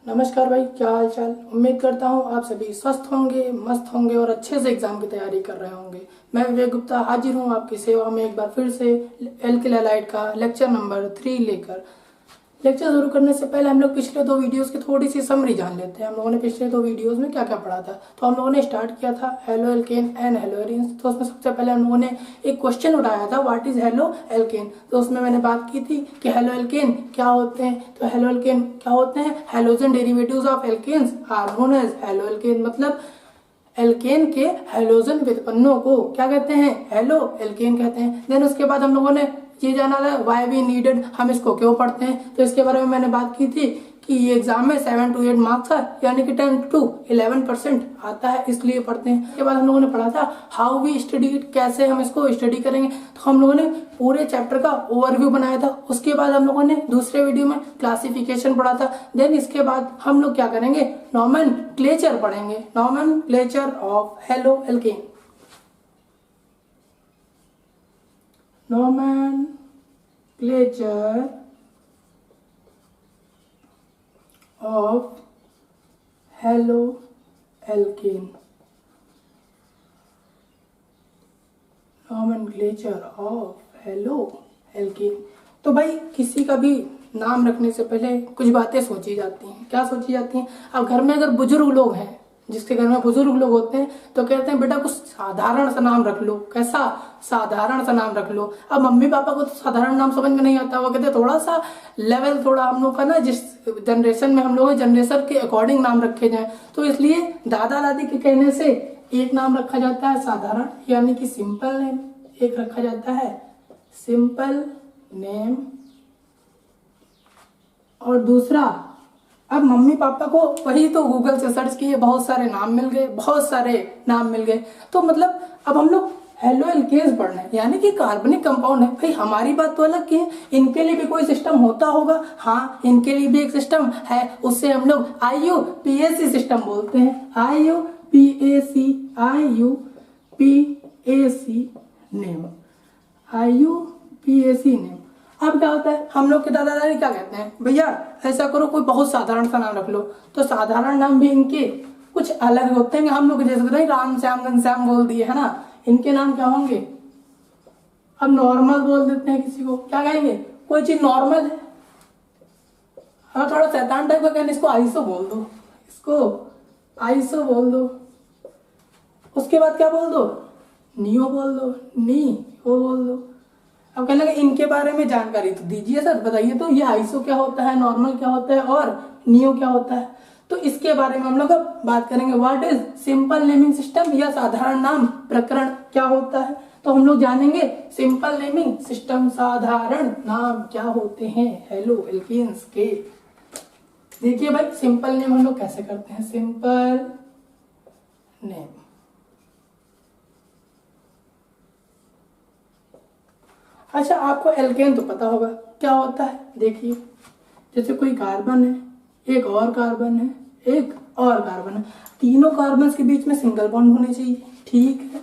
नमस्कार भाई, क्या हाल चाल। उम्मीद करता हूँ आप सभी स्वस्थ होंगे, मस्त होंगे और अच्छे से एग्जाम की तैयारी कर रहे होंगे। मैं विवेक गुप्ता हाजिर हूँ आपकी सेवा में एक बार फिर से एल्किल हैलाइड का लेक्चर नंबर 3 लेकर। लेक्चर शुरू करने से पहले हम लोग पिछले दो वीडियोस की थोड़ी सी समरी जान लेते हैं। हम लोगों ने पिछले दो वीडियोस में क्या क्या पढ़ा था। तो हम लोगों ने स्टार्ट किया था halo alkane and hello arenes. तो उसमें सबसे पहले हम लोगों ने एक क्वेश्चन उठाया था, व्हाट इज हेलो एल्केन। तो उसमें मैंने बात की थी कि हेलो एल्केन क्या होते हैं। तो हेलो एल्केन क्या होते हैं, halogen derivatives of alkanes are known as halo alkane. मतलब एल्केन के हेलोजन व्युत्पन्नों को क्या कहते हैं, हेलो एल्केन कहते हैं। देन उसके बाद हम लोगों ने ये जाना था व्हाई वी नीडेड, हम इसको क्यों पढ़ते हैं। तो इसके बारे में मैंने बात की थी कि ये एग्जाम में 7 to 8 मार्क्स है, यानी कि 10 to 11% आता है, इसलिए पढ़ते हैं। इसके बाद हम लोगों ने पढ़ा था हाउ वी स्टडी, कैसे हम इसको स्टडी करेंगे। तो हम लोगों ने पूरे चैप्टर का ओवरव्यू बनाया था। उसके बाद हम लोगों ने दूसरे वीडियो में क्लासिफिकेशन पढ़ा था। देन इसके बाद हम लोग क्या करेंगे, नॉमेनक्लेचर पढ़ेंगे, nomenclature of halo alkane. nomenclature of halo alkane, nomenclature of halo alkane. तो भाई किसी का भी नाम रखने से पहले कुछ बातें सोची जाती हैं। क्या सोची जाती हैं, अब घर में अगर बुजुर्ग लोग हैं, जिसके घर में बुजुर्ग लोग होते हैं, तो कहते हैं बेटा कुछ साधारण सा नाम रख लो। कैसा, साधारण सा नाम रख लो। अब मम्मी पापा को तो साधारण नाम समझ में नहीं आता, वो कहते हैं थोड़ा सा लेवल, थोड़ा हम लोग का ना, जिस जनरेशन में हम लोग जनरेशन के अकॉर्डिंग नाम रखे जाए। तो इसलिए दादा दादी के कहने से एक नाम रखा जाता है साधारण, यानी कि सिंपल नेम। एक रखा जाता है सिंपल नेम, और दूसरा, अब मम्मी पापा को वही तो गूगल से सर्च किए, बहुत सारे नाम मिल गए, बहुत सारे नाम मिल गए। तो मतलब अब हम लोग हेलो एल्केन्स पढ़ रहे हैं, यानी कि कार्बनिक कंपाउंड है। भाई हमारी बात तो अलग की है, इनके लिए भी कोई सिस्टम होता होगा। हाँ, इनके लिए भी एक सिस्टम है, उससे हम लोग IUPAC सिस्टम बोलते हैं। IUPAC name, IUPAC name. अब क्या होता है, हम लोग के दादा दादी क्या कहते हैं, भैया ऐसा करो कोई बहुत साधारण सा नाम रख लो। तो साधारण नाम भी इनके कुछ अलग होते हैं। हम लोग जैसे नहीं राम श्याम घनश्याम बोल दिए है ना, इनके नाम क्या होंगे। अब नॉर्मल बोल देते हैं किसी को, क्या कहेंगे, कोई चीज नॉर्मल है, हाँ थोड़ा शैतान टाइप का कहने, इसको आइसो बोल दो, इसको आइसो बोल दो। उसके बाद क्या बोल दो, नियो बोल दो, नी वो बोल दो। अब कहने लगे इनके बारे में जानकारी तो दीजिए सर, बताइए तो ये आइसो क्या होता है, नॉर्मल क्या होता है और नियो क्या होता है। तो इसके बारे में हम लोग अब बात करेंगे, what is simple naming system, या साधारण नाम प्रकरण क्या होता है। तो हम लोग जानेंगे सिंपल नेमिंग सिस्टम, साधारण नाम क्या होते हैं हेलो एल्केन्स के। देखिए भाई सिंपल नेम हम लोग कैसे करते हैं, सिंपल नेम। अच्छा, आपको एल्केन तो पता होगा क्या होता है। देखिए जैसे कोई कार्बन है, एक और कार्बन है, एक और कार्बन है, तीनों कार्बन के बीच में सिंगल बॉन्ड होने चाहिए, ठीक है।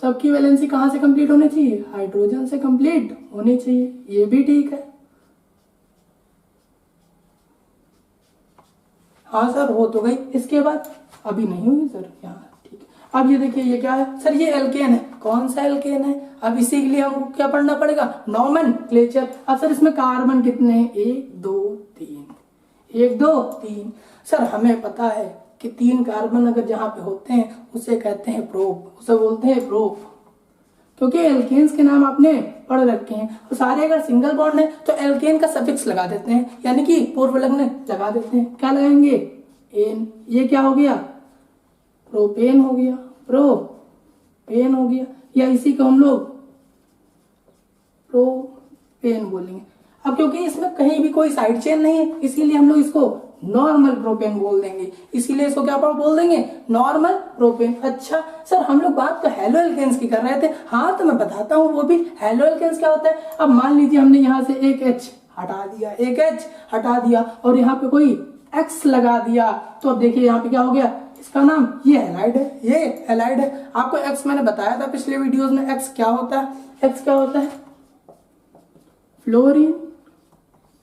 सबकी वैलेंसी कहाँ से कंप्लीट होनी चाहिए, हाइड्रोजन से कंप्लीट होनी चाहिए, ये भी ठीक है। हाँ सर हो तो गई, इसके बाद अभी नहीं हुई सर यहाँ, ठीक है। अब ये देखिए ये क्या है सर, ये एल्केन है। कौन सा एल्केन है, अब इसी के लिए हमको क्या पढ़ना पड़ेगा, नॉमेनक्लेचर। अब सर इसमें कार्बन कितने हैं, 1 2 3, 1 2 3। सर हमें पता है कि 3 कार्बन अगर जहां पे होते हैं उसे कहते हैं प्रोप, उसे बोलते हैं प्रोप, क्योंकि एल्केन्स के नाम आपने पढ़ रखे हैं। तो सारे अगर सिंगल बॉन्ड है तो एल्केन का सफिक्स लगा देते हैं, यानी कि पूर्व लग्न लगा देते हैं। क्या लगाएंगे, एन। ये क्या हो गया, प्रोपेन हो गया, प्रोपेन हो गया, या इसी को हम लोग प्रोपेन बोलेंगे। अब क्योंकि इसमें कहीं भी कोई साइड चेन नहीं है, इसीलिए हम लोग इसको नॉर्मल प्रोपेन बोल देंगे, इसीलिए इसको क्या बोल देंगे, नॉर्मल प्रोपेन। अच्छा सर हम लोग बात तो हेलो एल्केन्स की कर रहे थे, हाँ तो मैं बताता हूँ वो भी हेलो एल्केन्स क्या होता है। अब मान लीजिए हमने यहाँ से एक H हटा दिया, एक H हटा दिया और यहाँ पे कोई X लगा दिया, तो अब देखिए यहाँ पे क्या हो गया, इसका नाम ये हैलाइड है, ये हैलाइड है। आपको X मैंने बताया था पिछले वीडियोस में, X क्या होता है, X क्या होता है, fluorine,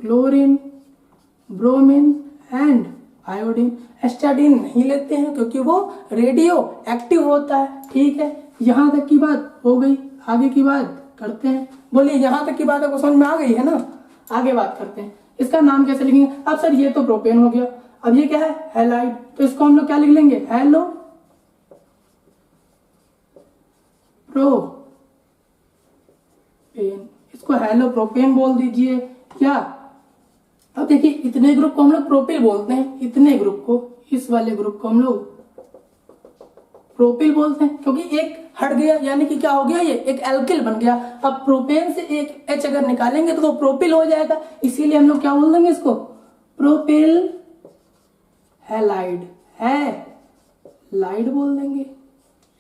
chlorine, bromine, and iodine. Astatine नहीं लेते हैं क्योंकि वो रेडियो एक्टिव होता है। ठीक है, यहाँ तक की बात हो गई, आगे की बात करते हैं। बोलिए यहाँ तक की बात आपको समझ में आ गई है ना? आगे बात करते हैं, इसका नाम कैसे लिखेंगे? अब सर ये तो प्रोपेन हो गया, अब ये क्या है? हैलाइड। तो इसको हम लोग क्या लिख लेंगे? हेलो प्रोपेन, इसको हेलो प्रोपेन बोल दीजिए क्या? अब देखिए इतने ग्रुप को हम लोग प्रोपिल बोलते हैं, इतने ग्रुप को, इस वाले ग्रुप को हम लोग प्रोपिल बोलते हैं क्योंकि एक हट गया, यानी कि क्या हो गया? ये एक एल्किल बन गया। अब प्रोपेन से एक H अगर निकालेंगे तो वो प्रोपिल हो जाएगा, इसीलिए हम लोग क्या बोल देंगे इसको? प्रोपिल हैलाइड, है लाइड बोल देंगे।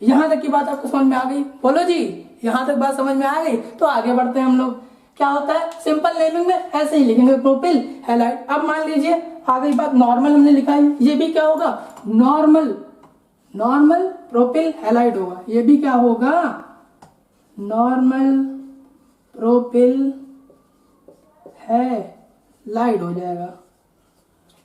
यहां तक की बात आपको समझ में आ गई? बोलो जी, यहां तक बात समझ में आ गई? तो आगे बढ़ते हैं हम लोग। क्या होता है सिंपल नेमिंग में? ऐसे ही लिखेंगे, प्रोपिल हैलाइड। अब मान लीजिए आ गई बात नॉर्मल, हमने लिखा है, ये भी क्या होगा? नॉर्मल, नॉर्मल प्रोपिल हैलाइड होगा। ये भी क्या होगा? नॉर्मल प्रोपिल हैलाइड हो जाएगा।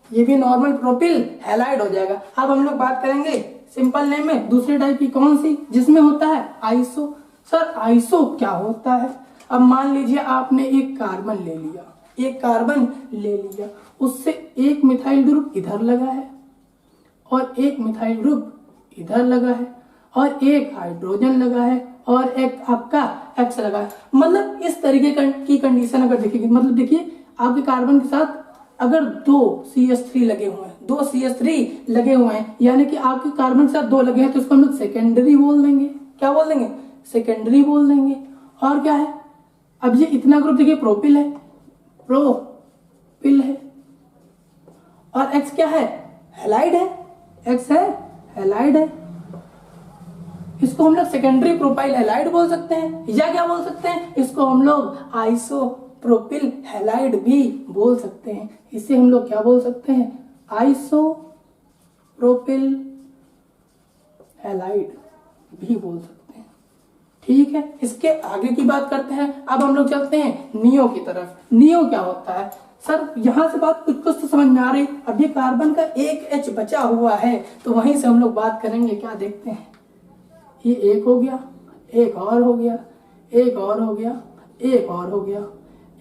ये भी नॉर्मल प्रोपिल हैलाइड हो जाएगा। अब हम लोग बात करेंगे सिंपल नेम में दूसरी टाइप की, कौन सी? जिसमें होता है आइसो। सर आइसो क्या होता है? अब मान लीजिए आपने एक कार्बन ले लिया, एक कार्बन ले लिया, उससे एक मिथाइल ग्रुप इधर लगा है और एक मिथाइल ग्रुप इधर लगा है और एक हाइड्रोजन लगा है और एक आपका एक्स लगा है। मतलब इस तरीके की कंडीशन अगर देखेगी, मतलब देखिए आपके कार्बन के साथ अगर दो CH3 लगे हुए हैं, दो CH3 लगे हुए हैं, यानी कि आपके कार्बन के साथ दो लगे हैं, तो उसको हम लोग सेकेंडरी बोल देंगे। क्या बोल देंगे? सेकेंडरी बोल देंगे। और क्या है? अब ये इतना ग्रुप देखिए प्रोपिल है, प्रोपिल है, और एक्स क्या है? हैलाइड है, एक्स है हैलाइड है। इसको हम लोग सेकेंडरी प्रोपाइल हैलाइड बोल सकते हैं, या क्या बोल सकते हैं? इसको हम लोग आइसो प्रोपिल हैलाइड भी बोल सकते हैं। इसे हम लोग क्या बोल सकते हैं? आइसो प्रोपिल हैलाइड भी बोल सकते हैं। ठीक है, इसके आगे की बात करते हैं। अब हम लोग चलते हैं नियो की तरफ। नियो क्या होता है? सर यहां से बात कुछ कुछ तो समझ में आ रही। अब ये कार्बन का एक H बचा हुआ है, तो वहीं से हम लोग बात करेंगे। क्या देखते हैं? ये एक हो गया, एक और हो गया, एक और हो गया, एक और हो गया,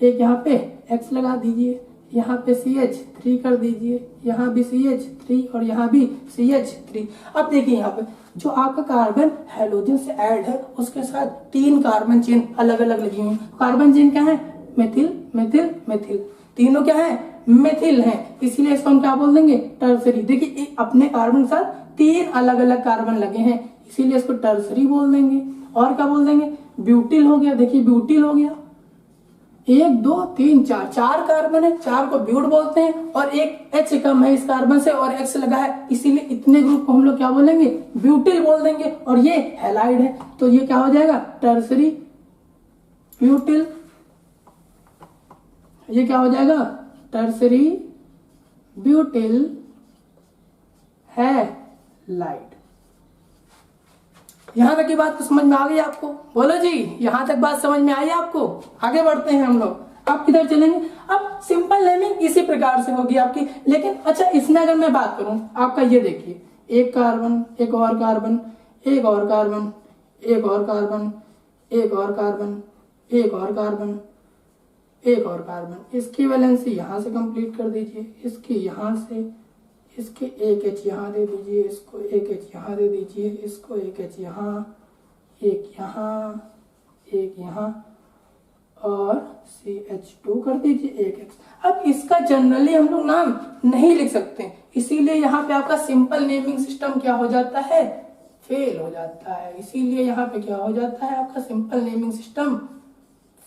एक यहाँ पे X लगा दीजिए, यहाँ पे CH3 कर दीजिए, यहाँ भी CH3 और यहाँ भी CH3। अब देखिए यहाँ पे जो आपका कार्बन हैलोजन से ऐड है उसके साथ तीन कार्बन चेन अलग अलग लगी हुई। कार्बन चेन क्या है? मेथिल मेथिल मेथिल, तीनों क्या है? मेथिल है, इसीलिए इसको हम क्या बोल देंगे? टर्सरी। देखिए अपने कार्बन के साथ तीन अलग अलग कार्बन लगे हैं, इसीलिए इसको टर्सरी बोल देंगे। और क्या बोल देंगे? ब्यूटिल हो गया। देखिए ब्यूटिल हो गया, एक दो तीन चार, चार कार्बन है, चार को ब्यूट बोलते हैं, और एक H कम है इस कार्बन से और X लगा है, इसीलिए इतने ग्रुप को हम लोग क्या बोलेंगे? ब्यूटिल बोल देंगे। और ये हैलाइड है, तो ये क्या हो जाएगा? Tertiary butyl. ये क्या हो जाएगा? Tertiary butyl halide. यहां तक की बात तो समझ में आ गई आपको? बोलो जी, यहां तक बात समझ में आई आपको? आगे बढ़ते हैं हम लोग। अब किधर चलेंगे? अब सिंपल नेमिंग इसी प्रकार से होगी आपकी। लेकिन अच्छा, इसमें अगर मैं बात करूं आपका, ये देखिए एक कार्बन, एक और कार्बन, एक और कार्बन, एक और कार्बन, एक और कार्बन, एक और कार्बन, एक और कार्बन। इसकी वैलेंसी यहां से कंप्लीट कर दीजिए, इसकी यहां से, इसके एक H यहाँ दे दीजिए, इसको एक H यहाँ दे दीजिए, इसको एक H यहाँ, एक यहाँ, एक यहाँ, और CH2 कर दीजिए, एक X। अब इसका जनरली हम लोग नाम नहीं लिख सकते, इसीलिए यहाँ पे आपका सिंपल नेमिंग सिस्टम क्या हो जाता है? फेल हो जाता है। इसीलिए यहाँ पे क्या हो जाता है? आपका सिंपल नेमिंग सिस्टम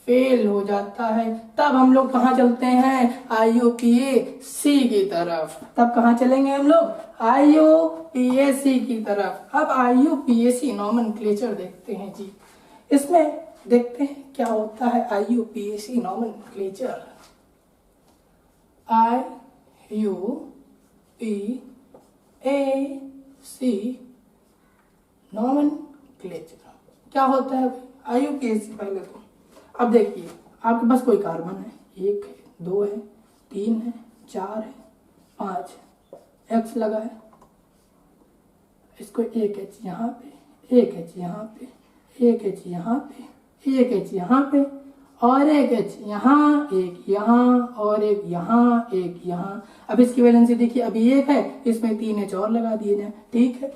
फेल हो जाता है। तब हम लोग कहाँ चलते हैं? IUPAC की तरफ। तब कहाँ चलेंगे हम लोग? IUPAC की तरफ। अब IUPAC नॉमेनक्लेचर देखते हैं जी। इसमें देखते हैं क्या होता है IUPAC नॉमेनक्लेचर। IUPAC नॉमेनक्लेचर क्या होता है? IUPAC पहले तो अब देखिए आपके पास कोई कार्बन है, एक है, दो है, तीन है, चार है, 5 X लगा है, इसको एक H यहाँ पे, एक H यहाँ पे, एक H यहाँ पे, एक H यहाँ पे और एक H यहाँ, एक यहाँ और एक यहाँ, एक यहाँ। अब इसकी वैलेंसी देखिए, अभी एक है, इसमें 3 H और लगा दिए जाए, ठीक है।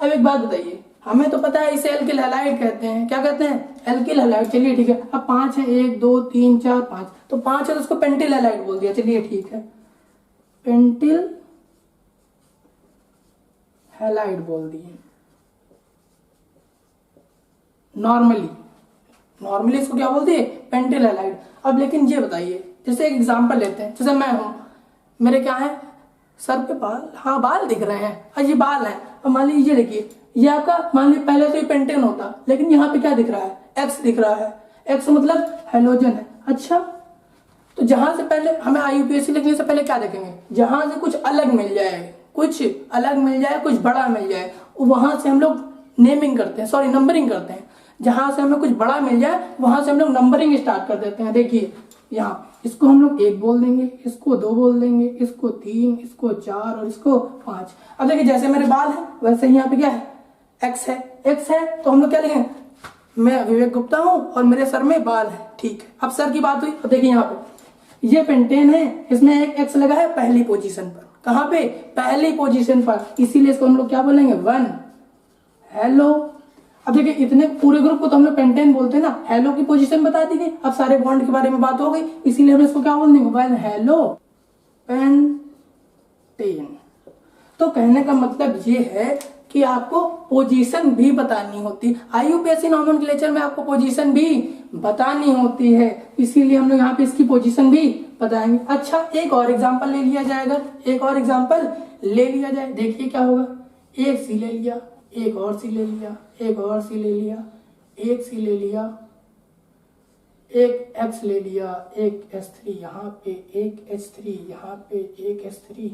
अब एक बात बताइए, हमें तो पता है इसे एल्किल हैलाइड कहते हैं, क्या कहते हैं, एल्किल हैलाइड। चलिए ठीक है, अब 5 है, 1 2 3 4 5, तो 5 है तो उसको पेंटिल हैलाइड बोल दिया, चलिए ठीक है, पेंटिल हैलाइड बोल दिए। नॉर्मली इसको क्या बोलते हैं, पेंटिल हैलाइड। अब लेकिन ये बताइए, जैसे एक एग्जांपल लेते हैं, जैसे मैं हूं, मेरे क्या है, सर पे बाल, हाँ बाल दिख रहे हैं, और ये बाल है। अब मान लीजिए देखिए, ये आपका मान लीजिए पहले तो ये पेंटेन होता, लेकिन यहाँ पे क्या दिख रहा है, एक्स दिख रहा है। एक्स मतलब हेलोजन है। अच्छा, तो जहां से पहले हमें IUPAC लिखने से पहले क्या देखेंगे, जहां से कुछ अलग मिल जाए, कुछ अलग मिल जाए, कुछ बड़ा मिल जाए, वहां से हम लोग नेमिंग करते हैं, सॉरी नंबरिंग करते हैं। जहां से हमें कुछ बड़ा मिल जाए वहां से हम लोग नंबरिंग स्टार्ट कर देते हैं। देखिए यहाँ इसको हम लोग 1 बोल देंगे, इसको 2 बोल देंगे, इसको 3, इसको 4 और इसको 5। अब देखिए जैसे मेरे बाल है वैसे ही यहाँ पे क्या है, एक्स है। एक्स है तो हम लोग क्या लिखेंगे, मैं विवेक गुप्ता हूं और मेरे सर में बाल है, ठीक है। अब सर की बात हुई, तो देखिए यहाँ पे ये पेंटेन है, इसमें एक एक्स लगा है पहली पोजीशन पर। कहाँ पे, पहली पोजीशन पर, इसीलिए इसको हम लोग क्या बोलेंगे, 1 हेलो। अब देखिए इतने पूरे ग्रुप को तो हम लोग पेंटेन बोलते हैं ना, हेलो की पोजीशन बता दी गई। अब सारे बॉन्ड के बारे में बात हो गई, इसीलिए हम इसको क्या बोल देंगे, 1 हेलो पेंटेन। तो कहने का मतलब ये है कि आपको पोजीशन भी बतानी होती है। IUPAC नॉमेनक्लेचर में आपको पोजीशन भी बतानी होती है, इसीलिए हम लोग यहाँ पे इसकी पोजीशन भी बताएंगे। अच्छा, एक और एग्जांपल ले लिया जाए, अगर एक और एग्जांपल ले लिया जाए, देखिए क्या होगा, एक सी ले लिया, एक और सी ले लिया, एक और सी ले लिया, एक सी ले लिया, एक X ले लिया, एक H3 यहाँ पे, एक H3 यहाँ पे, एक H3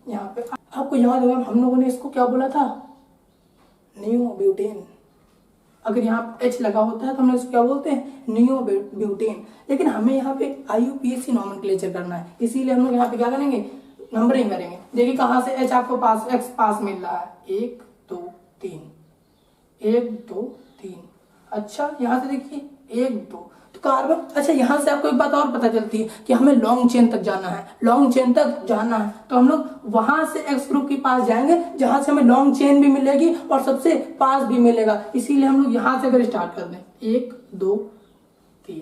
यहाँ पे। आपको याद होगा हम लोगों ने इसको क्या बोला था, नियोब्यूटेन। अगर यहाँ H लगा होता है तो हम इसको क्या बोलते हैं, नियोब्यूटेन। लेकिन हमें यहाँ पे IUPAC नॉमेनक्लेचर करना है, इसीलिए हम लोग यहाँ पे क्या करेंगे, नंबरिंग करेंगे। देखिए कहाँ से H आपको पास, X पास मिल रहा है, 1 2 3, 1 2 3। अच्छा यहाँ से देखिए 1 2, तो कार्बन। अच्छा यहाँ से आपको एक बात और पता चलती है कि हमें लॉन्ग चेन तक जाना है, लॉन्ग चेन तक जाना है, तो हम लोग वहां से एक्स ग्रुप के पास जाएंगे जहां से हमें लॉन्ग चेन भी मिलेगी और सबसे पास भी मिलेगा। इसीलिए हम लोग यहाँ से अगर स्टार्ट कर दें, 1 2 3,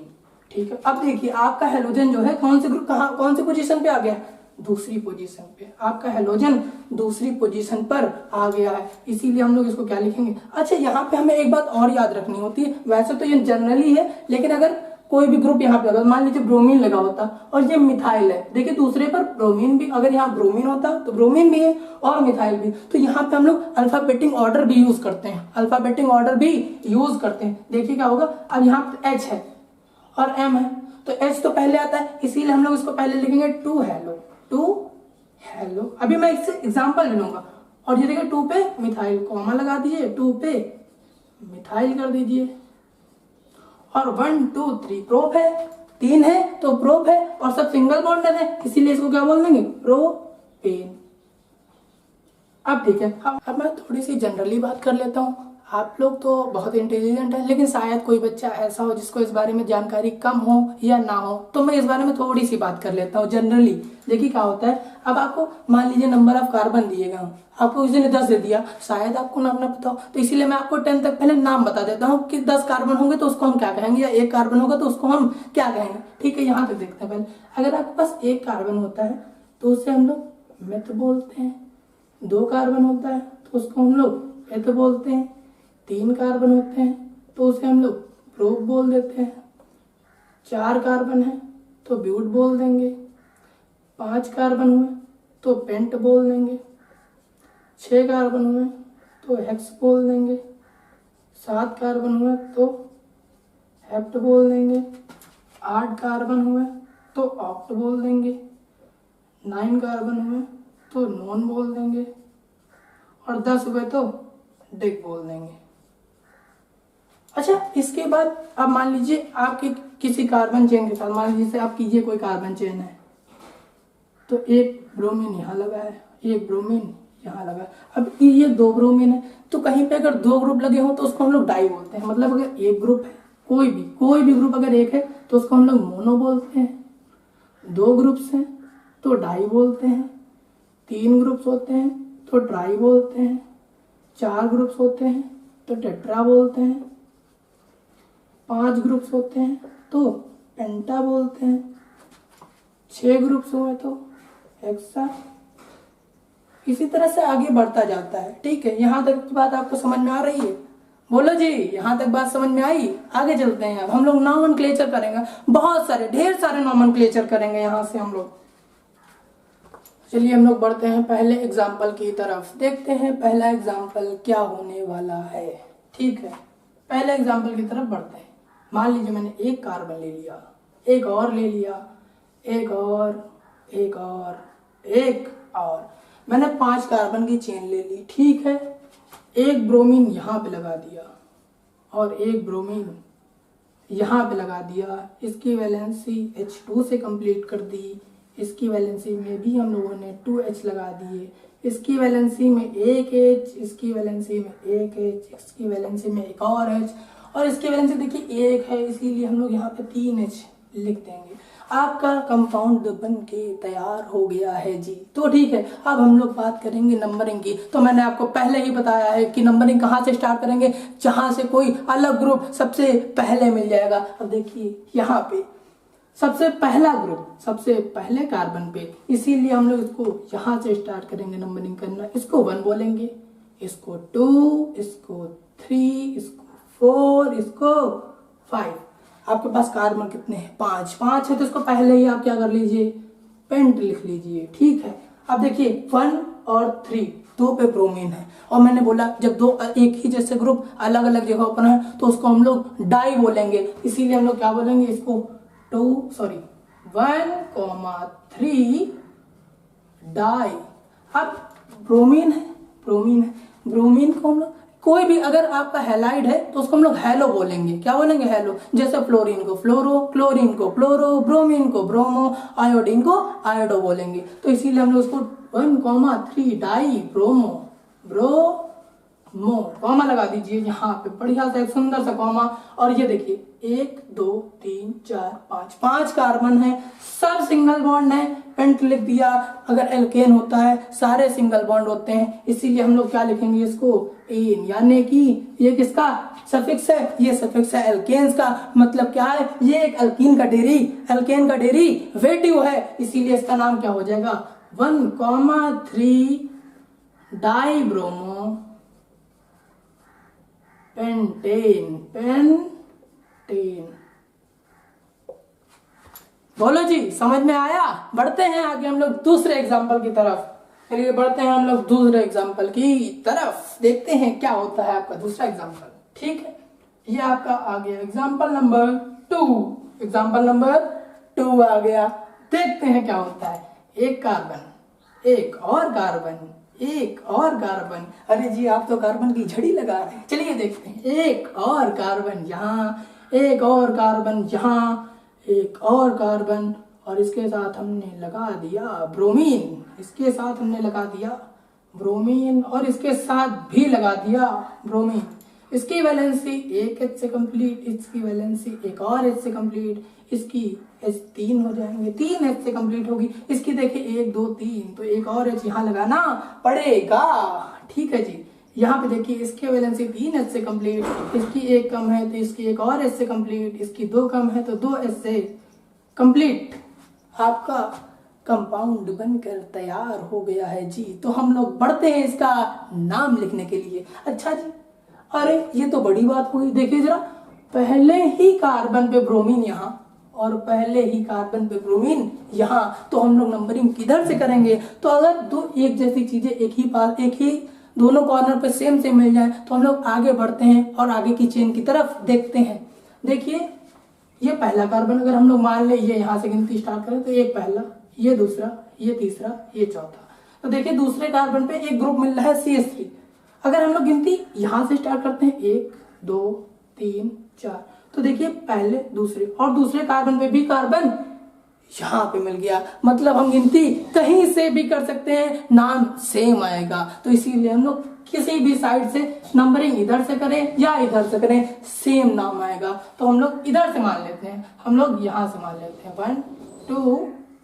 ठीक है। अब देखिए आपका हेलोजन जो है कौन से ग्रुप, कहाँ कौन सी पोजीशन पे आ गया, दूसरी पोजीशन पे। आपका हेलोजन दूसरी पोजीशन पर आ गया है, इसीलिए हम लोग इसको क्या लिखेंगे। अच्छा यहाँ पे हमें एक बात और याद रखनी होती है, वैसे तो ये जनरली है, लेकिन अगर कोई भी ग्रुप यहाँ पे लगा, मान लीजिए ब्रोमीन लगा होता और ये मिथाइल है, देखिए दूसरे पर ब्रोमीन भी, अगर यहाँ ब्रोमीन होता तो ब्रोमीन भी है और मिथाइल भी, तो यहाँ पे हम लोग अल्फाबेटिक ऑर्डर भी यूज करते हैं, अल्फाबेटिक ऑर्डर भी यूज करते हैं। देखिए क्या होगा, अब यहाँ पे H है और M है, तो H तो पहले आता है, इसीलिए हम लोग इसको पहले लिखेंगे 2 हेलो, 2 हेलो। अभी मैं इससे एग्जांपल ले लूंगा, और ये देखिए 2 पे मिथाइल, कॉमा लगा दीजिए, 2 पे मिथाइल कर दीजिए, और 1 2 3 प्रोप है, 3 है तो प्रोप है, और सब सिंगल बॉन्डेड है, इसीलिए इसको क्या बोल देंगे, प्रोपेन। अब ठीक है, अब मैं थोड़ी सी जनरली बात कर लेता हूँ। आप लोग तो बहुत इंटेलिजेंट है, लेकिन शायद कोई बच्चा ऐसा हो जिसको इस बारे में जानकारी कम हो या ना हो, तो मैं इस बारे में थोड़ी सी बात कर लेता हूँ जनरली। देखिए क्या होता है, अब आपको मान लीजिए नंबर ऑफ कार्बन दिएगा, आपको किसी ने 10 दे दिया, शायद आपको नाम ना पता हो, तो इसीलिए मैं आपको 10 तक पहले नाम बता देता हूँ कि 10 कार्बन होंगे तो उसको हम क्या कहेंगे, या 1 कार्बन होगा तो उसको हम क्या कहेंगे। ठीक है, यहाँ तक देखते हैं पहले। अगर आपके पास 1 कार्बन होता है तो उसे हम लोग मिथ बोलते हैं, 2 कार्बन होता है तो उसको हम लोग एथ बोलते हैं, 3 कार्बन होते हैं तो उसे हम लोग प्रोप बोल देते हैं, 4 कार्बन है तो ब्यूट बोल देंगे, 5 कार्बन हुए तो पेंट बोल देंगे, 6 कार्बन हुए तो हेक्स बोल देंगे, 7 कार्बन हुए तो हेप्ट बोल देंगे, 8 कार्बन हुए तो ऑक्ट बोल देंगे, 9 कार्बन हुए तो नॉन बोल देंगे, और 10 हुए तो डिक बोल देंगे। अच्छा इसके बाद अब मान लीजिए आपके किसी कार्बन चेन के साथ, मान लीजिए आप कीजिए कोई कार्बन चेन है, तो एक ब्रोमीन यहाँ लगा है, एक ब्रोमीन यहाँ लगा है। अब ये 2 ब्रोमीन है, तो कहीं पे अगर 2 ग्रुप लगे हो तो उसको हम लोग डाई बोलते हैं। मतलब अगर एक ग्रुप है, कोई भी ग्रुप अगर एक है तो उसको हम लोग मोनो बोलते हैं। 2 ग्रुप्स हैं तो डाई बोलते हैं। 3 ग्रुप्स होते हैं तो ट्राई बोलते हैं। 4 ग्रुप्स होते हैं तो टेट्रा बोलते हैं। 5 ग्रुप्स होते हैं तो पेंटा बोलते हैं। 6 ग्रुप्स हुए तो हेक्सा। इसी तरह से आगे बढ़ता जाता है। ठीक है, यहाँ तक की बात आपको समझ में आ रही है? बोलो जी, यहाँ तक बात समझ में आई? आगे चलते हैं। अब हम लोग नॉमेनक्लेचर करेंगे, बहुत सारे, ढेर सारे नॉमेनक्लेचर करेंगे यहाँ से हम लोग। चलिए हम लोग बढ़ते हैं पहले एग्जाम्पल की तरफ। देखते हैं पहला एग्जाम्पल क्या होने वाला है। ठीक है, पहले एग्जाम्पल की तरफ बढ़ते हैं। मान लीजिए मैंने एक कार्बन ले लिया, एक और ले लिया, एक और मैंने 5 कार्बन की चेन ले ली। ठीक है, एक ब्रोमीन यहाँ पे लगा दिया और एक ब्रोमीन यहाँ पे लगा दिया। इसकी वैलेंसी H2 से कंप्लीट कर दी। इसकी वैलेंसी में भी हम लोगों ने 2H लगा दिए। इसकी वैलेंसी में एक H, इसकी वैलेंसी में एक H, इसकी वैलेंसी में एक और H, और इसकी वैलेंसी देखिए 1 है, इसीलिए हम लोग यहाँ पे 3H लिख देंगे। आपका कंपाउंड बन के तैयार हो गया है जी। तो ठीक है, अब हम लोग बात करेंगे नंबरिंग की। तो मैंने आपको पहले ही बताया है कि नंबरिंग कहाँ से स्टार्ट करेंगे, जहां से कोई अलग ग्रुप सबसे पहले मिल जाएगा। अब देखिए यहाँ पे सबसे पहला ग्रुप सबसे पहले कार्बन पे, इसीलिए हम लोग इसको यहाँ से स्टार्ट करेंगे नंबरिंग करना। इसको 1 बोलेंगे, इसको 2, इसको 3, इसको 4, इसको 5। आपके पास कार्बन कितने हैं? 5 है, तो इसको पहले ही आप क्या कर लीजिए, पेंट लिख लीजिए। ठीक है, अब देखिए 1 और 3 2 पे ब्रोमीन है, और मैंने बोला जब 2 एक ही जैसे ग्रुप अलग अलग जगह पर है तो उसको हम लोग डाई बोलेंगे। इसीलिए हम लोग क्या बोलेंगे, इसको 1,3 डाई। अब ब्रोमीन है, ब्रोमीन को हम लोग, कोई भी अगर आपका हैलाइड है तो उसको हम लोग हेलो बोलेंगे। क्या बोलेंगे? हेलो। जैसे फ्लोरीन को फ्लोरो, क्लोरीन को क्लोरो, ब्रोमीन को ब्रोमो, आयोडीन को आयोडो बोलेंगे। तो इसीलिए हम लोग उसको 1,3 डाई ब्रोमो कॉमा लगा दीजिए यहाँ पे, बढ़िया सा एक सुंदर सा कॉमा। और ये देखिए 1 2 3 4 5 कार्बन है, सब सिंगल बॉन्ड है, पेंट लिख दिया। अगर एल्केन होता है सारे सिंगल बॉन्ड होते हैं, इसीलिए हम लोग क्या लिखेंगे इसको, एन, यानी कि ये किसका सफिक्स है, ये सफिक्स है एल्केन्स का। मतलब क्या है, ये एक एल्केन का डेरिवेटिव है, इसीलिए इसका नाम क्या हो जाएगा, 1,3 डाई ब्रोमो पेंटेन। बोलो जी, समझ में आया? बढ़ते हैं आगे हम लोग दूसरे एग्जाम्पल की तरफ। चलिए बढ़ते हैं हम लोग दूसरे एग्जाम्पल की तरफ, देखते हैं क्या होता है आपका दूसरा एग्जाम्पल। ठीक है, ये आपका आ गया एग्जाम्पल नंबर 2 आ गया। देखते हैं क्या होता है। एक कार्बन, एक और कार्बन। अरे जी, आप तो कार्बन की झड़ी लगा रहे हैं। चलिए देखते हैं। एक और कार्बन यहाँ, एक और कार्बन यहाँ, एक और कार्बन, और इसके साथ हमने लगा दिया ब्रोमीन, इसके साथ हमने लगा दिया ब्रोमीन, और इसके साथ भी लगा दिया ब्रोमीन। इसकी वैलेंसी एक H से कंप्लीट, इसकी वैलेंसी एक और H से कंप्लीट, इसकी H 3 हो जाएंगे, 3 H से कंप्लीट होगी। इसकी देखिए 1 2 3, तो एक और H यहाँ लगाना पड़ेगा। ठीक है जी, यहाँ पे देखिए इसकी वैलेंसी 3 H से कंप्लीट, इसकी एक कम है तो इसकी एक और H से कंप्लीट, इसकी 2 कम है तो 2 H से कंप्लीट। आपका कंपाउंड बनकर तैयार हो गया है जी। तो हम लोग बढ़ते हैं इसका नाम लिखने के लिए। अच्छा जी, अरे ये तो बड़ी बात हुई। देखिए जरा, पहले ही कार्बन पे ब्रोमीन यहाँ और पहले ही कार्बन पे ब्रोमीन यहाँ, तो हम लोग नंबरिंग किधर से करेंगे? तो अगर दो एक जैसी चीजें एक ही दोनों कॉर्नर पे सेम मिल जाए तो हम लोग आगे बढ़ते हैं और आगे की चेन की तरफ देखते हैं। देखिए ये पहला कार्बन, अगर हम लोग मान ले ये यहाँ से गिनती स्टार्ट करें तो एक पहला, ये दूसरा, ये तीसरा, ये चौथा। तो देखिए दूसरे कार्बन पे एक ग्रुप मिल रहा है CH3। अगर हम लोग गिनती यहाँ से स्टार्ट करते हैं 1 2 3 4, तो देखिए पहले दूसरे, और दूसरे कार्बन पे भी कार्बन यहाँ पे मिल गया। मतलब हम गिनती कहीं से भी कर सकते हैं, नाम सेम आएगा। तो इसीलिए हम लोग किसी भी साइड से नंबरिंग इधर से करें या इधर से करें, सेम नाम आएगा। तो हम लोग इधर से मान लेते हैं, हम लोग यहाँ से मान लेते हैं 1 2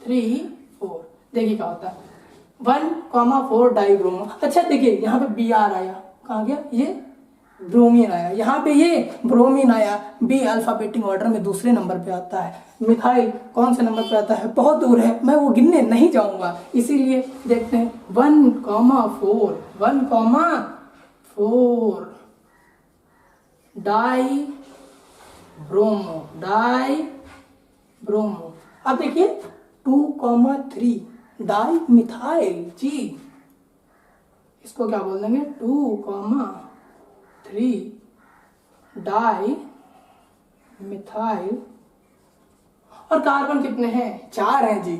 3 4। देखिए क्या होता है 1,4 डाइब्रोमो। अच्छा देखिए यहाँ पे बी आर आया, कहाँ गया, ये ब्रोमीन आया, यहाँ पे ये ब्रोमीन आया। बी अल्फाबेटिक ऑर्डर में दूसरे नंबर पे आता है। मिथाइल कौन से नंबर पे आता है, बहुत दूर है, मैं वो गिनने नहीं जाऊंगा। इसीलिए देखते हैं 1,4 डाई ब्रोमो। अब देखिए 2,3 डाई मिथाइल जी, इसको क्या बोल देंगे 2,3 डाई मिथाइल। और कार्बन कितने हैं, 4 हैं जी।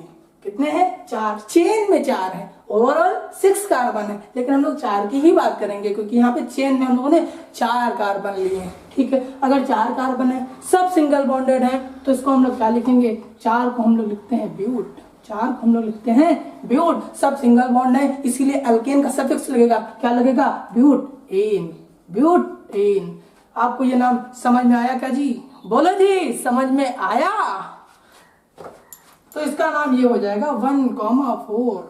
कितने हैं, 4। चेन में 4 हैं, ओवरऑल 6 कार्बन है, लेकिन हम लोग 4 की ही बात करेंगे क्योंकि यहाँ पे चेन में हम लोगों ने 4 कार्बन लिए हैं। ठीक है, अगर 4 कार्बन है, सब सिंगल बॉन्डेड है, तो इसको हम लोग क्या लिखेंगे, 4 को हम लोग लिखते हैं ब्यूट। 4 को हम लोग लिखते हैं ब्यूट, सब सिंगल बॉन्ड है, इसीलिए एल्केन का सफिक्स लगेगा, क्या लगेगा, ब्यूटेन। आपको ये नाम समझ में आया क्या जी, बोलो जी, समझ में आया। तो इसका नाम ये हो जाएगा 1,4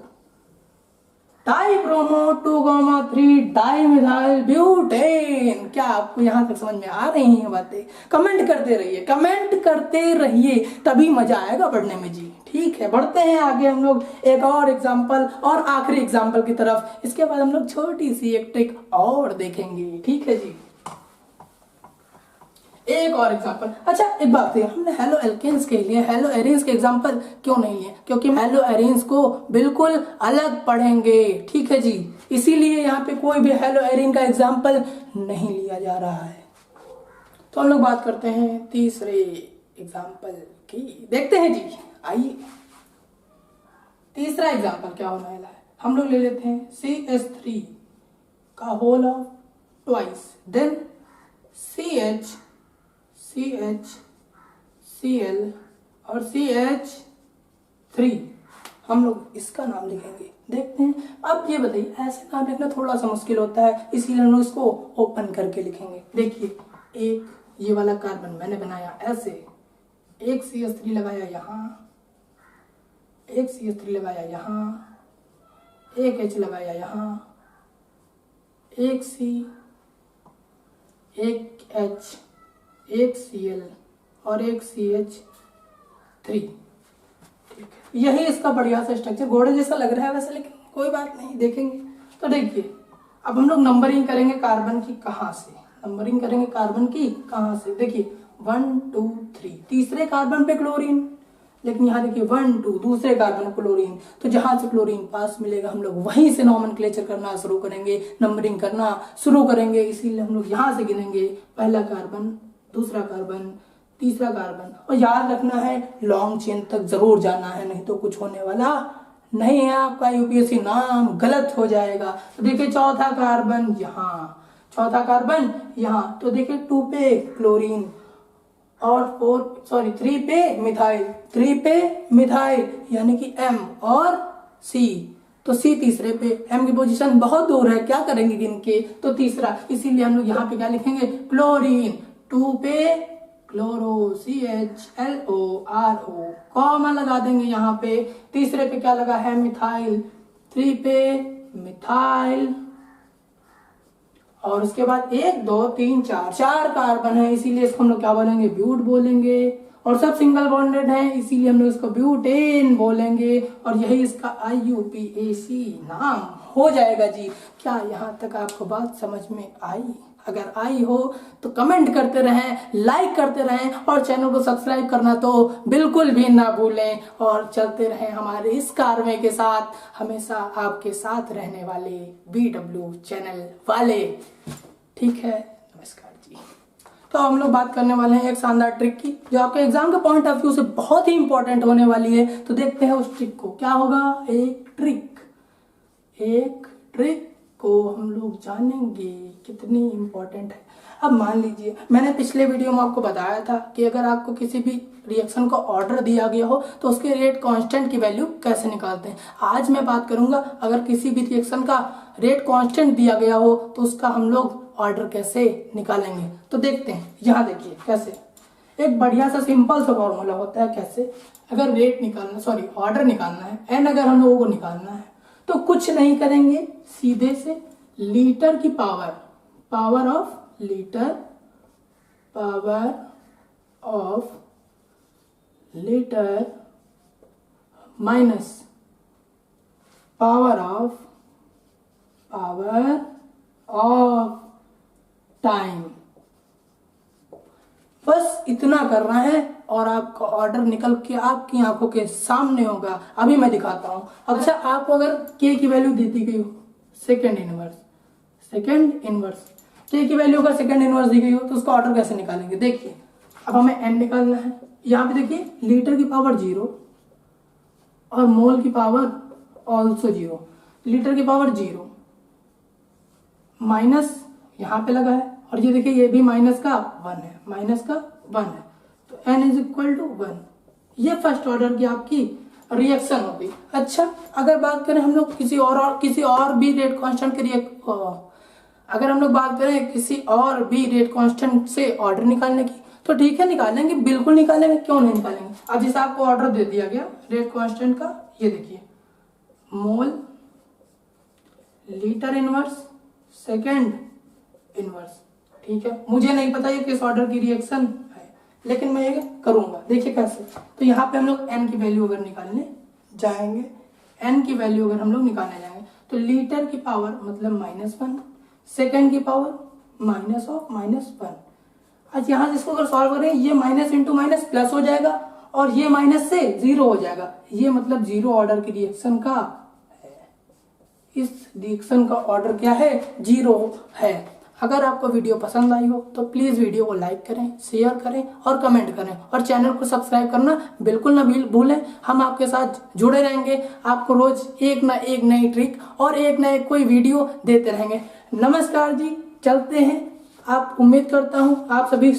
डाइब्रोमो 2,3 डाइमिथाइल ब्यूटेन। क्या आपको यहां तक समझ में आ रही हैं बातें? कमेंट करते रहिए, तभी मजा आएगा पढ़ने में जी। ठीक है, बढ़ते हैं आगे हम लोग एक और एग्जाम्पल और आखिरी एग्जाम्पल की तरफ। इसके बाद हम लोग छोटी सी एक ट्रिक और देखेंगे। ठीक है जी, एक और एग्जांपल। अच्छा एक बात है, हमने हेलो एल्केन्स के लिए हेलो एरेन्स के एग्जांपल क्यों नहीं लिए, क्योंकि हेलो एरेन्स को बिल्कुल अलग पढ़ेंगे। ठीक है जी, इसीलिए यहाँ पे कोई भी हेलो एरेन का एग्जांपल नहीं लिया जा रहा है। तो हम लोग बात करते हैं तीसरे एग्जांपल की। देखते हैं जी, आइए तीसरा एग्जांपल क्या होने वाला है। हम लोग ले लेते हैं CH3 का whole of twice, then CHCl और CH3। हम लोग इसका नाम लिखेंगे। देखते हैं, अब ये बताइए, ऐसे नाम लिखना थोड़ा सा मुश्किल होता है, इसीलिए हम लोग इसको ओपन करके लिखेंगे। देखिए, एक ये वाला कार्बन मैंने बनाया ऐसे, एक CH3 लगाया यहाँ, एक CH3 लगाया यहाँ, एक H लगाया यहाँ, एक C, एक H, एक Cl और एक CH3। ठीक है, यही इसका बढ़िया सा स्ट्रक्चर, घोड़े जैसा लग रहा है वैसे, लेकिन कोई बात नहीं, देखेंगे। तो देखिए, अब हम लोग नंबरिंग करेंगे कार्बन की कहाँ से, नंबरिंग करेंगे कार्बन की कहाँ से। देखिए 1 2 3, तीसरे कार्बन पे क्लोरीन, लेकिन यहाँ देखिए 1 2 दूसरे कार्बन क्लोरीन। तो जहां से क्लोरीन पास मिलेगा हम लोग वहीं से नॉमेनक्लेचर करना शुरू करेंगे, नंबरिंग करना शुरू करेंगे। इसीलिए हम लोग यहाँ से गिनेंगे, पहला कार्बन, दूसरा कार्बन, तीसरा कार्बन। और याद रखना है लॉन्ग चेन तक जरूर जाना है, नहीं तो कुछ होने वाला नहीं है, आपका यूपीएससी नाम गलत हो जाएगा। तो देखिए चौथा कार्बन यहाँ, चौथा कार्बन यहाँ, तो देखिए 2 पे क्लोरीन और 3 पे मिथाइल, 3 पे मिथाइल यानी कि M और C। तो C तीसरे पे, M की पोजीशन बहुत दूर है, क्या करेंगे गिन के, तो तीसरा, इसीलिए हम लोग यहाँ पे क्या लिखेंगे, क्लोरीन। 2 पे क्लोरो CHLORO, कॉमा लगा देंगे यहाँ पे। तीसरे पे क्या लगा है, मिथाइल, 3 पे मिथाइल, और उसके बाद 1 2 3 4 कार्बन है, इसीलिए इसको हम लोग क्या बोलेंगे, ब्यूट बोलेंगे। और सब सिंगल बॉन्डेड है, इसीलिए हम लोग इसको ब्यूटेन बोलेंगे। और यही इसका IUPAC नाम हो जाएगा जी। क्या यहाँ तक आपको बात समझ में आई? अगर आई हो तो कमेंट करते रहें, लाइक करते रहें और चैनल को सब्सक्राइब करना तो बिल्कुल भी ना भूलें। और चलते रहें हमारे इस कारवे के साथ, हमेशा आपके साथ रहने वाले BW चैनल वाले। ठीक है, नमस्कार जी। तो हम लोग बात करने वाले हैं एक शानदार ट्रिक की, जो आपके एग्जाम के पॉइंट ऑफ व्यू से बहुत ही इंपॉर्टेंट होने वाली है। तो देखते हैं उस ट्रिक को, क्या होगा, एक ट्रिक को हम लोग जानेंगे कितनी इम्पोर्टेंट है। अब मान लीजिए मैंने पिछले वीडियो में आपको बताया था कि अगर आपको किसी भी रिएक्शन का ऑर्डर दिया गया हो तो उसके रेट कांस्टेंट की वैल्यू कैसे निकालते हैं। आज मैं बात करूंगा अगर किसी भी रिएक्शन का रेट कांस्टेंट दिया गया हो तो उसका हम लोग ऑर्डर कैसे निकालेंगे। तो देखते हैं, यहाँ देखिए कैसे। एक बढ़िया सा सिंपल सा फॉर्मूला होता है। कैसे? अगर रेट निकालना ऑर्डर निकालना है, एन अगर हम लोगों को निकालना है तो कुछ नहीं करेंगे, सीधे से लीटर की power of litre, power of litre minus power of time, बस इतना करना है और आपका ऑर्डर निकल के आपकी आंखों के सामने होगा। अभी मैं दिखाता हूं। अच्छा, आपको अगर के की वैल्यू दे दी गई हो सेकेंड इनवर्स के की वैल्यू अगर सेकेंड इनवर्स दी गई हो तो उसका ऑर्डर कैसे निकालेंगे। देखिए, अब हमें एन निकालना है। यहाँ पे देखिए लीटर की पावर 0 और मोल की पावर ऑल्सो 0। लीटर की पावर 0 माइनस यहाँ पे लगा है और ये देखिए ये भी माइनस का 1 है, तो n इज इक्वल टू 1। ये फर्स्ट ऑर्डर की आपकी रिएक्शन होगी। अच्छा, अगर बात करें हम लोग किसी और भी रेट कांस्टेंट से ऑर्डर निकालने की, तो ठीक है निकालेंगे, बिल्कुल निकालेंगे, क्यों नहीं निकालेंगे। अब जैसे आपको ऑर्डर दे दिया गया रेट कांस्टेंट का, ये देखिए मोल, लीटर इनवर्स, सेकेंड इनवर्स। ठीक है, मुझे नहीं पता ये किस ऑर्डर की रिएक्शन है, लेकिन मैं ये करूंगा। देखिए कैसे। तो यहाँ पे हम लोग n की वैल्यू अगर निकालने जाएंगे तो लीटर की पावर मतलब -1, सेकेंड की पावर -1। आज यहाँ जिसको अगर सॉल्व करें ये माइनस इंटू माइनस प्लस हो जाएगा और ये माइनस से 0 हो जाएगा। ये मतलब 0 ऑर्डर की रिएक्शन का है। इस रिएक्शन का ऑर्डर क्या है? 0 है। अगर आपको वीडियो पसंद आई हो तो प्लीज वीडियो को लाइक करें, शेयर करें और कमेंट करें और चैनल को सब्सक्राइब करना बिल्कुल ना भूलें। हम आपके साथ जुड़े रहेंगे, आपको रोज एक ना एक नई ट्रिक और एक ना एक कोई वीडियो देते रहेंगे। नमस्कार जी, चलते हैं। आप उम्मीद करता हूँ आप सभी